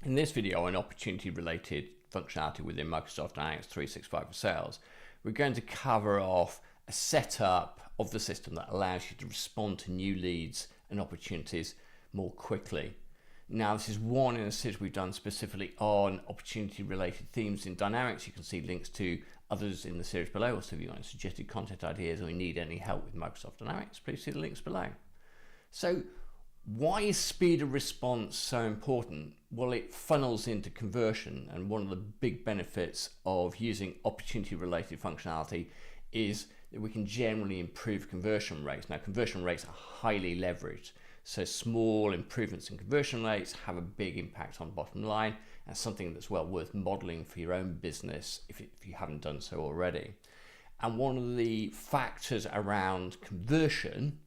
In this video on opportunity-related functionality within Microsoft Dynamics 365 for Sales, we're going to cover off a setup of the system that allows you to respond to new leads and opportunities more quickly. Now, this is one in a series we've done specifically on opportunity-related themes in Dynamics. You can see links to others in the series below. Also, if you want suggested content ideas or you need any help with Microsoft Dynamics, please see the links below. So, why is speed of response so important? Well, it funnels into conversion, and one of the big benefits of using opportunity-related functionality is that we can generally improve conversion rates. Now, conversion rates are highly leveraged, so small improvements in conversion rates have a big impact on bottom line, and something that's well worth modeling for your own business if you haven't done so already. And one of the factors around conversion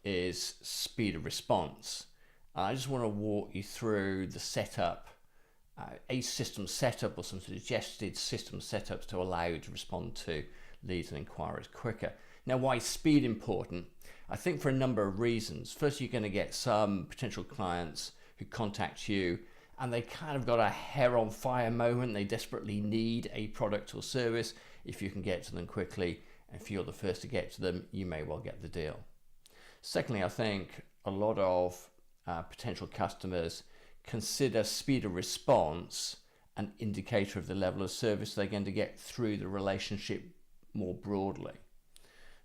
is speed of response. I just want to walk you through the setup, a system setup or some suggested system setups to allow you to respond to leads and inquiries quicker. Now, why is speed important? I think for a number of reasons. First, you're going to get some potential clients who contact you and they kind of got a hair on fire moment. They desperately need a product or service. If you can get to them quickly, and if you're the first to get to them, you may well get the deal. Secondly, I think a lot of potential customers consider speed of response an indicator of the level of service they're going to get through the relationship more broadly.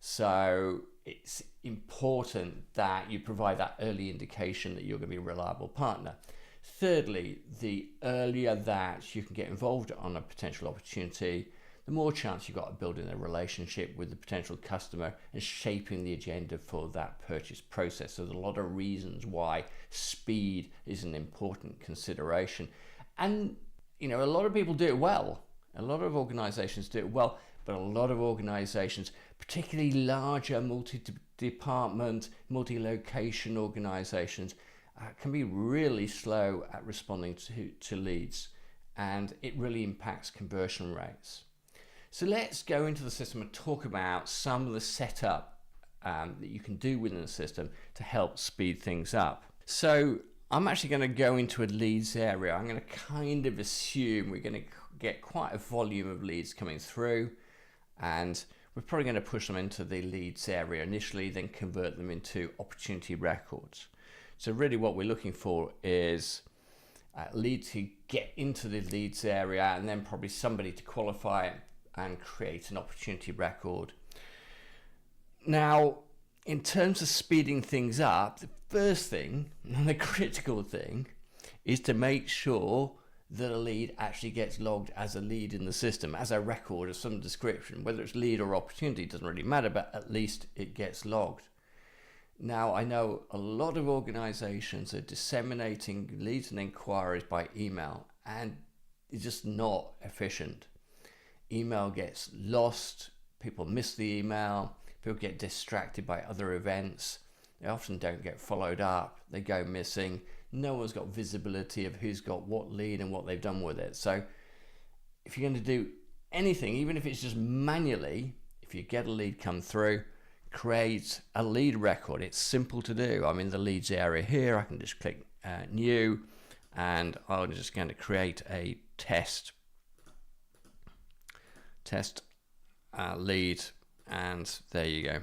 So it's important that you provide that early indication that you're going to be a reliable partner. Thirdly, the earlier that you can get involved on a potential opportunity, the more chance you've got of building a relationship with the potential customer and shaping the agenda for that purchase process. So there's a lot of reasons why speed is an important consideration. And, a lot of people do it well. A lot of organizations do it well, but a lot of organizations, particularly larger multi-department, multi-location organizations, can be really slow at responding to leads, and it really impacts conversion rates. So let's go into the system and talk about some of the setup that you can do within the system to help speed things up. So I'm actually going to go into a leads area. I'm going to kind of assume we're going to get quite a volume of leads coming through, and we're probably going to push them into the leads area initially, then convert them into opportunity records. So really what we're looking for is leads to get into the leads area, and then probably somebody to qualify it and create an opportunity record. Now, in terms of speeding things up, the first thing, and the critical thing, is to make sure that a lead actually gets logged as a lead in the system, as a record of some description. Whether it's lead or opportunity doesn't really matter, but at least it gets logged. Now, I know a lot of organizations are disseminating leads and inquiries by email, and it's just not efficient. Email gets lost, people miss the email, people get distracted by other events, they often don't get followed up, they go missing, no one's got visibility of who's got what lead and what they've done with it. So if you're going to do anything, even if it's just manually, if you get a lead come through, create a lead record. It's simple to do. I'm in the leads area here, I can just click new, and I'm just going to create a test lead, and there you go.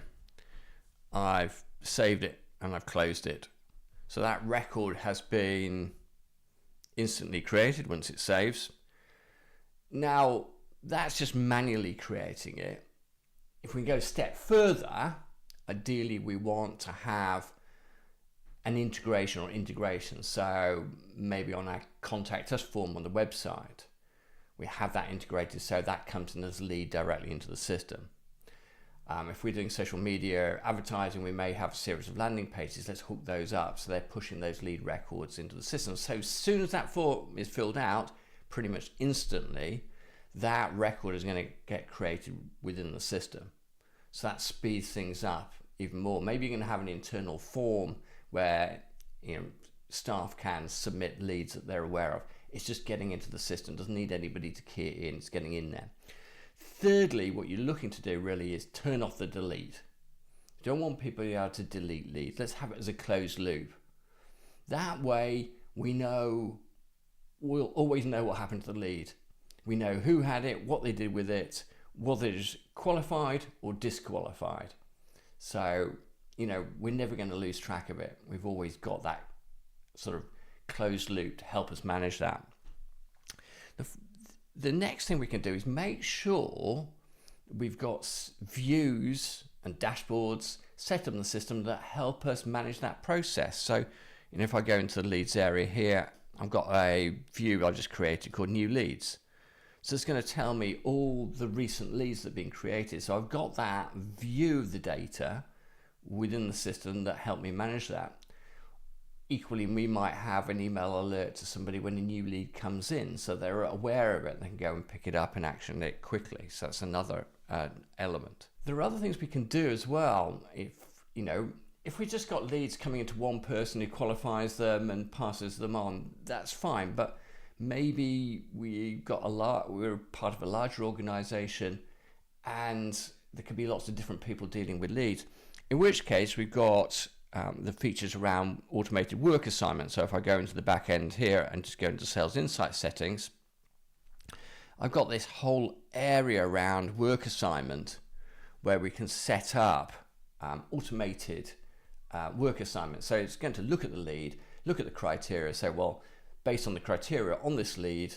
I've saved it and I've closed it. So that record has been instantly created once it saves. Now, that's just manually creating it. If we go a step further, ideally we want to have an integration or integrations. So maybe on our contact us form on the website, we have that integrated so that comes in as a lead directly into the system. If we're doing social media advertising, we may have a series of landing pages. Let's hook those up so they're pushing those lead records into the system. So as soon as that form is filled out, pretty much instantly, that record is going to get created within the system. So that speeds things up even more. Maybe you're going to have an internal form where staff can submit leads that they're aware of. It's just getting into the system. Doesn't need anybody to key it in. It's getting in there. Thirdly, what you're looking to do really is turn off the delete. You don't want people to be able to delete leads. Let's have it as a closed loop. That way we know we'll always know what happened to the lead. We know who had it, what they did with it, whether it's qualified or disqualified. So, we're never going to lose track of it. We've always got that sort of closed loop to help us manage that. The next thing we can do is make sure we've got views and dashboards set up in the system that help us manage that process. So, if I go into the leads area here, I've got a view I just created called new leads. So it's going to tell me all the recent leads that have been created. So I've got that view of the data within the system that help me manage that. Equally, we might have an email alert to somebody when a new lead comes in, so they're aware of it and they can go and pick it up and action it quickly. So that's another element. There are other things we can do as well. If we just got leads coming into one person who qualifies them and passes them on, that's fine. But maybe we're part of a larger organization and there could be lots of different people dealing with leads, in which case we've got the features around automated work assignment. So if I go into the back end here and just go into Sales Insight settings, I've got this whole area around work assignment where we can set up automated work assignments. So it's going to look at the lead, look at the criteria, say, well, based on the criteria on this lead,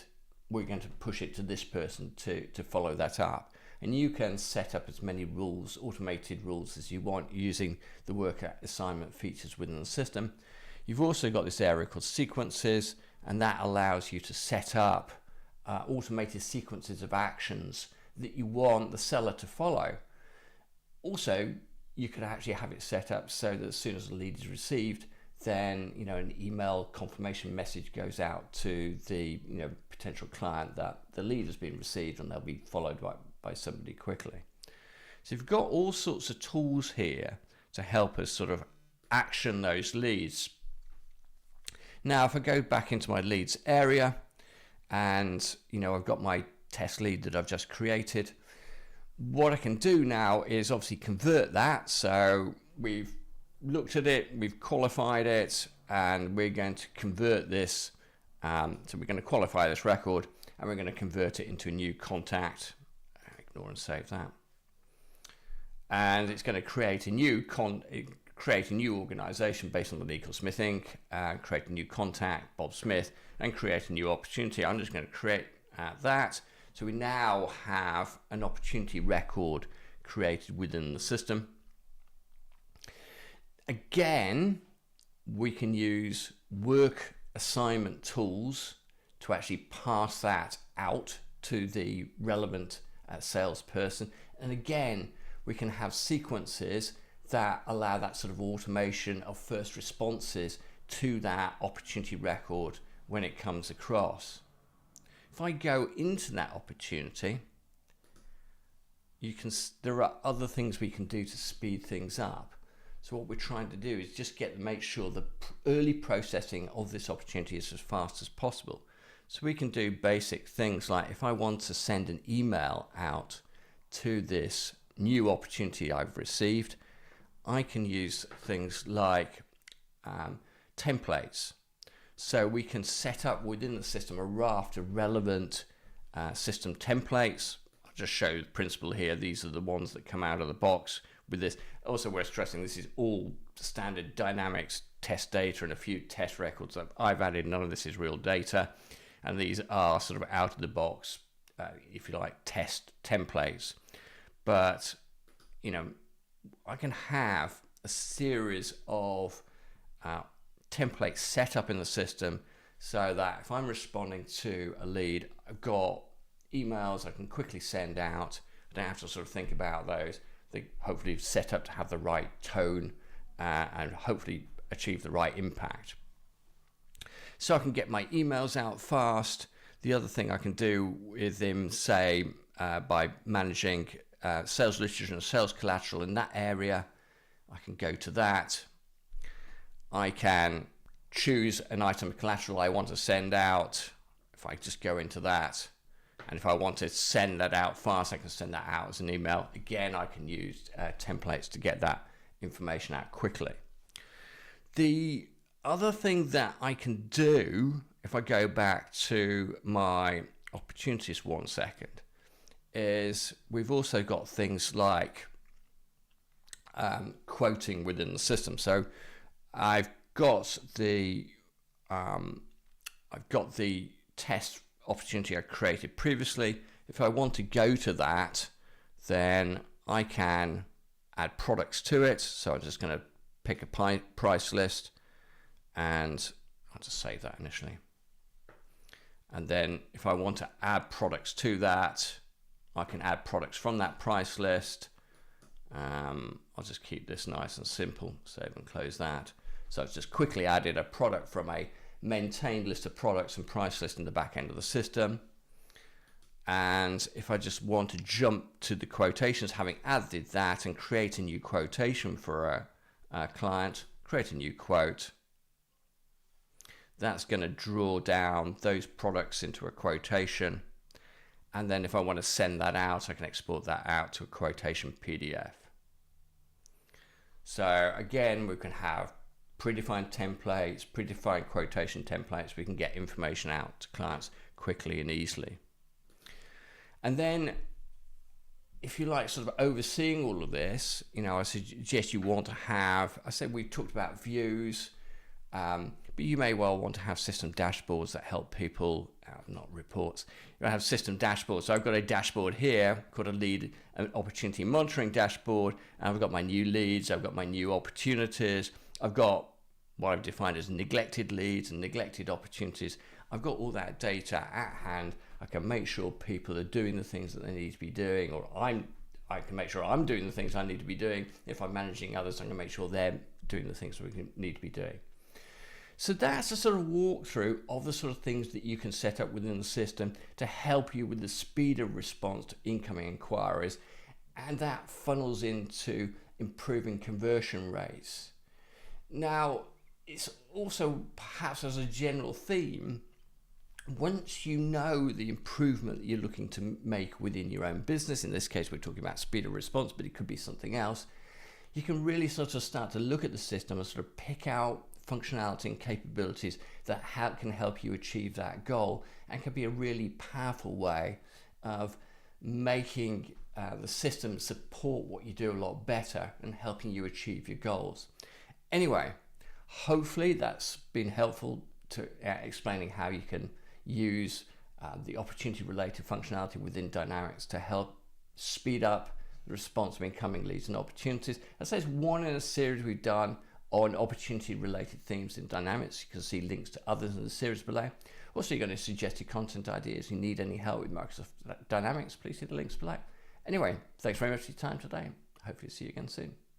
we're going to push it to this person to follow that up. And you can set up as many rules, automated rules, as you want using the work assignment features within the system. You've also got this area called sequences, and that allows you to set up automated sequences of actions that you want the seller to follow. Also, you could actually have it set up so that as soon as the lead is received, then an email confirmation message goes out to the potential client that the lead has been received, and they'll be followed by somebody quickly. So you've got all sorts of tools here to help us sort of action those leads. Now, if I go back into my leads area, and I've got my test lead that I've just created, what I can do now is obviously convert that. So we've looked at it, we've qualified it, and we're going to convert this. So we're going to qualify this record and we're going to convert it into a new contact. Ignore and save that. And it's going to create a new organization based on the lead called Smith Inc., create a new contact, Bob Smith, and create a new opportunity. I'm just going to create that. So we now have an opportunity record created within the system. Again, we can use work assignment tools to actually pass that out to the relevant salesperson. And again, we can have sequences that allow that sort of automation of first responses to that opportunity record when it comes across. If I go into that opportunity, there are other things we can do to speed things up. So what we're trying to do is just make sure the early processing of this opportunity is as fast as possible. So we can do basic things like, if I want to send an email out to this new opportunity I've received, I can use things like templates. So we can set up within the system a raft of relevant system templates. I'll just show the principle here. These are the ones that come out of the box with this. Also, we're stressing this is all standard Dynamics test data and a few test records that I've added. None of this is real data. And these are sort of out of the box, if you like, test templates. But, I can have a series of templates set up in the system so that if I'm responding to a lead, I've got emails I can quickly send out. I don't have to sort of think about those. They hopefully set up to have the right tone and hopefully achieve the right impact. So I can get my emails out fast. The other thing I can do with them, say, by managing sales literature and sales collateral in that area, I can go to that. I can choose an item of collateral I want to send out. If I just go into that, and if I want to send that out fast, I can send that out as an email. Again, I can use templates to get that information out quickly. The other thing that I can do if I go back to my opportunities 1 second, is we've also got things like quoting within the system. So I've got the test opportunity I created previously. If I want to go to that, then I can add products to it. So I'm just going to pick a price list, and I'll just save that initially. And then if I want to add products to that, I can add products from that price list. I'll just keep this nice and simple, save and close that. So I've just quickly added a product from a maintained list of products and price list in the back end of the system. And if I just want to jump to the quotations, having added that, and create a new quotation for a client, create a new quote, that's going to draw down those products into a quotation. And then if I want to send that out, I can export that out to a quotation PDF. So again, we can have predefined templates, predefined quotation templates. We can get information out to clients quickly and easily. And then if you like sort of overseeing all of this, I suggest you want to have, I said we talked about views, but you may well want to have system dashboards that help people, not reports. You have system dashboards. So I've got a dashboard here called an opportunity monitoring dashboard. And I've got my new leads. I've got my new opportunities. I've got what I've defined as neglected leads and neglected opportunities. I've got all that data at hand. I can make sure people are doing the things that they need to be doing, or I can make sure I'm doing the things I need to be doing. If I'm managing others, I'm going to make sure they're doing the things we need to be doing. So that's a sort of walkthrough of the sort of things that you can set up within the system to help you with the speed of response to incoming inquiries, and that funnels into improving conversion rates. Now, it's also perhaps as a general theme, once you know the improvement that you're looking to make within your own business, in this case we're talking about speed of response, but it could be something else, you can really sort of start to look at the system and sort of pick out functionality and capabilities that can help you achieve that goal, and can be a really powerful way of making the system support what you do a lot better and helping you achieve your goals. Anyway, hopefully that's been helpful to explaining how you can use the opportunity related functionality within Dynamics to help speed up the response to incoming leads and opportunities. As I say, it's one in a series we've done on opportunity related themes in Dynamics. You can see links to others in the series below. Also, you're going to suggested content ideas. If you need any help with Microsoft Dynamics, please see the links below. Anyway, thanks very much for your time today. Hopefully see you again soon.